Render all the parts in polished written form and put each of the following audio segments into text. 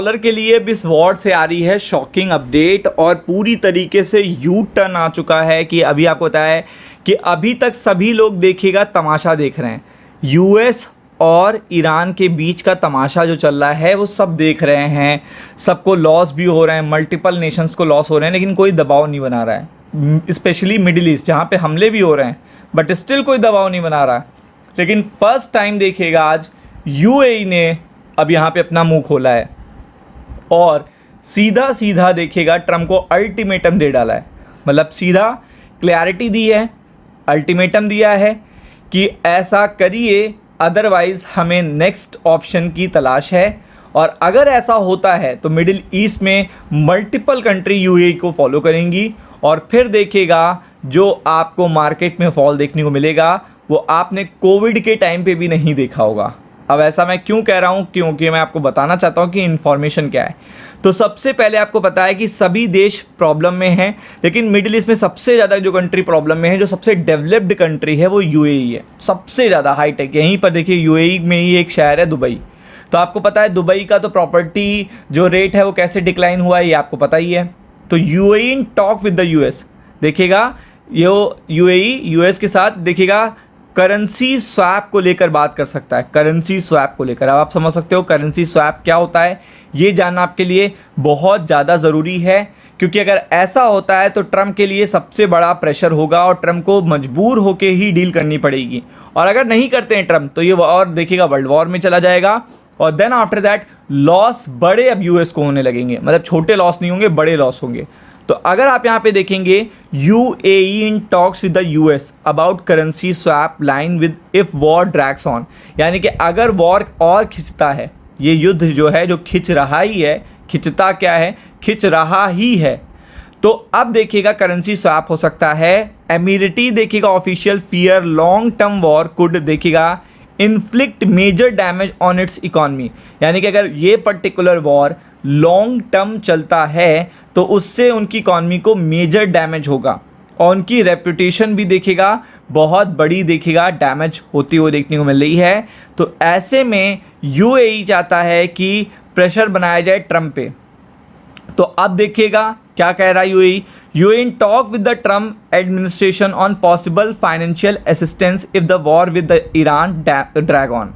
Dollar के लिए अब इस वॉर से आ रही है शॉकिंग अपडेट और पूरी तरीके से यू टर्न आ चुका है कि अभी आपको पता है कि अभी तक सभी लोग देखिएगा तमाशा देख रहे हैं। यूएस और ईरान के बीच का तमाशा जो चल रहा है वो सब देख रहे हैं, सबको लॉस भी हो रहे हैं, मल्टीपल नेशंस को लॉस हो रहे हैं, लेकिन कोई दबाव नहीं बना रहा है। स्पेशली मिडिल ईस्ट जहाँ पे हमले भी हो रहे हैं बट स्टिल कोई दबाव नहीं बना रहा है। लेकिन फर्स्ट टाइम देखिएगा आज यूएई ने अब यहाँ पे अपना मुंह खोला है और सीधा सीधा देखिएगा ट्रम्प को अल्टीमेटम दे डाला है। मतलब सीधा क्लैरिटी दी है, अल्टीमेटम दिया है कि ऐसा करिए, अदरवाइज़ हमें नेक्स्ट ऑप्शन की तलाश है। और अगर ऐसा होता है तो मिडिल ईस्ट में मल्टीपल कंट्री यूएई को फॉलो करेंगी और फिर देखिएगा जो आपको मार्केट में फॉल देखने को मिलेगा वो आपने कोविड के टाइम पे भी नहीं देखा होगा। अब ऐसा मैं क्यों कह रहा हूँ, क्योंकि मैं आपको बताना चाहता हूँ कि इन्फॉर्मेशन क्या है। तो सबसे पहले आपको पता है कि सभी देश प्रॉब्लम में हैं, लेकिन मिडिल ईस्ट में सबसे ज़्यादा जो कंट्री प्रॉब्लम में है, जो सबसे डेवलप्ड कंट्री है वो यूएई है। सबसे ज़्यादा हाईटेक यहीं पर देखिए, यूएई में ही एक शहर है दुबई। तो आपको पता है दुबई का तो प्रॉपर्टी जो रेट है वो कैसे डिक्लाइन हुआ है, ये आपको पता ही है। तो UAE in talk with the US, देखिएगा ये यूएई यूएस के साथ देखिएगा करेंसी स्वैप को लेकर बात कर सकता है। करेंसी स्वैप को लेकर अब आप समझ सकते हो करेंसी स्वैप क्या होता है, ये जानना आपके लिए बहुत ज़्यादा ज़रूरी है, क्योंकि अगर ऐसा होता है तो ट्रम्प के लिए सबसे बड़ा प्रेशर होगा और ट्रम्प को मजबूर होकर ही डील करनी पड़ेगी। और अगर नहीं करते हैं ट्रम्प तो ये और देखिएगा वर्ल्ड वॉर में चला जाएगा और देन आफ्टर दैट लॉस बड़े अब यूएस को होने लगेंगे। मतलब छोटे लॉस नहीं होंगे, बड़े लॉस होंगे। तो अगर आप यहाँ पे देखेंगे UAE in talks with the US about currency swap line with if war drags on, यानी कि अगर वॉर और खिंचता है, ये युद्ध जो है जो खिंच रहा ही है, खिंचता क्या है, खिंच रहा ही है, तो अब देखिएगा करेंसी स्वैप हो सकता है। एमिरिटी देखिएगा official fear long term war could देखिएगा inflict major damage on its economy, यानी कि अगर ये पर्टिकुलर वॉर लॉन्ग टर्म चलता है तो उससे उनकी इकॉनमी को मेजर डैमेज होगा और उनकी रेपुटेशन भी देखिएगा बहुत बड़ी देखिएगा डैमेज होती हुई देखने को मिल रही है। तो ऐसे में यूएई चाहता है कि प्रेशर बनाया जाए ट्रम्प पे। तो अब देखिएगा क्या कह रहा है UAE. UAE in talk with the Trump administration on possible financial assistance if the war with the Iran drag on,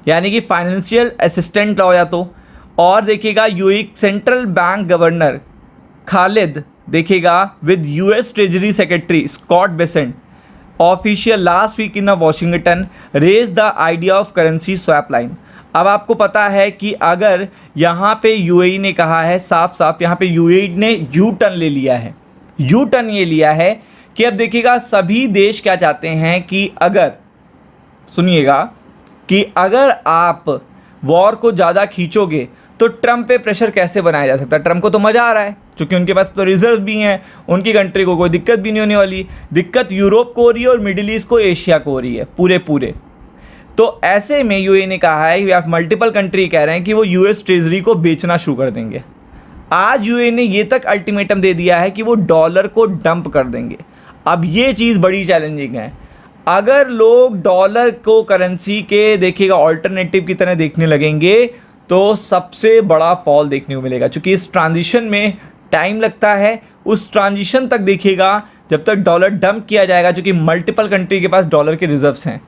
यानी कि फाइनेंशियल असिस्टेंट हो या तो। और देखिएगा UAE central bank governor Khalid देखिएगा with US treasury secretary Scott Bessent official last week in Washington raise the idea of currency swap line. अब आपको पता है कि अगर यहाँ पे यूएई ने कहा है साफ साफ, यहाँ पे यूएई ने यू टर्न ले लिया है। यू टर्न ये लिया है कि अब देखिएगा सभी देश क्या चाहते हैं कि अगर, सुनिएगा, कि अगर आप वॉर को ज़्यादा खींचोगे तो ट्रम्प पे प्रेशर कैसे बनाया जा सकता है। ट्रम्प को तो मज़ा आ रहा है क्योंकि उनके पास तो रिजर्व भी हैं, उनकी कंट्री को कोई दिक्कत भी नहीं होने वाली। दिक्कत यूरोप को हो रही है और मिडिल ईस्ट को, एशिया को हो रही है पूरे। तो ऐसे में यूएई ने कहा है, या मल्टीपल कंट्री कह रहे हैं कि वो यूएस ट्रेजरी को बेचना शुरू कर देंगे। आज यूएई ने ये तक अल्टीमेटम दे दिया है कि वो डॉलर को डंप कर देंगे। अब ये चीज़ बड़ी चैलेंजिंग है। अगर लोग डॉलर को करेंसी के देखिएगा ऑल्टरनेटिव की तरह देखने लगेंगे तो सबसे बड़ा फॉल देखने को मिलेगा, क्योंकि इस ट्रांजिशन में टाइम लगता है। उस ट्रांजिशन तक देखिएगा जब तक डॉलर डंप किया जाएगा, क्योंकि मल्टीपल कंट्री के पास डॉलर के रिजर्व्स हैं,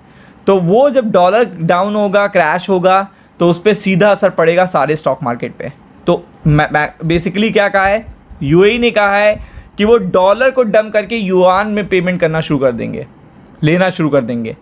तो वो जब डॉलर डाउन होगा, क्रैश होगा, तो उस पर सीधा असर पड़ेगा सारे स्टॉक मार्केट पे। तो बेसिकली क्या कहा है, यूएई ने कहा है कि वो डॉलर को डंप करके युआन में पेमेंट करना शुरू कर देंगे, लेना शुरू कर देंगे,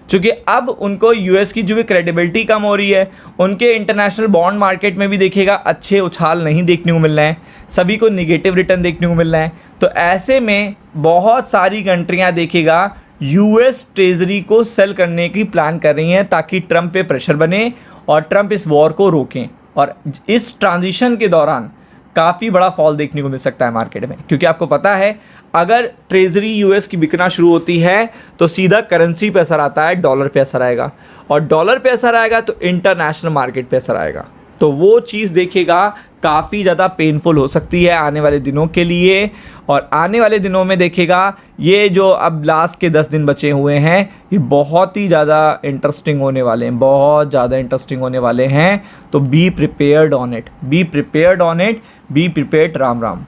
क्योंकि अब उनको यूएस की जो भी क्रेडिबिलिटी कम हो रही है, उनके इंटरनेशनल बॉन्ड मार्केट में भी देखिएगा अच्छे उछाल नहीं देखने को मिल रहे हैं, सभी को निगेटिव रिटर्न देखने को मिल रहे हैं। तो ऐसे में बहुत सारी कंट्रियां देखिएगा यूएस ट्रेजरी को सेल करने की प्लान कर रही हैं ताकि ट्रम्प पे प्रेशर बने और ट्रम्प इस वॉर को रोकें। और इस ट्रांजिशन के दौरान काफ़ी बड़ा फॉल देखने को मिल सकता है मार्केट में, क्योंकि आपको पता है अगर ट्रेजरी यूएस की बिकना शुरू होती है तो सीधा करेंसी पे असर आता है, डॉलर पे असर आएगा, और डॉलर पे असर आएगा तो इंटरनेशनल मार्केट पे असर आएगा। तो वो चीज़ देखिएगा काफ़ी ज़्यादा पेनफुल हो सकती है आने वाले दिनों के लिए। और आने वाले दिनों में देखिएगा ये जो अब लास्ट के 10 दिन बचे हुए हैं ये बहुत ही ज़्यादा इंटरेस्टिंग होने वाले हैं, बहुत ज़्यादा इंटरेस्टिंग होने वाले हैं। तो be prepared on it, be prepared on it, be prepared. Ram Ram.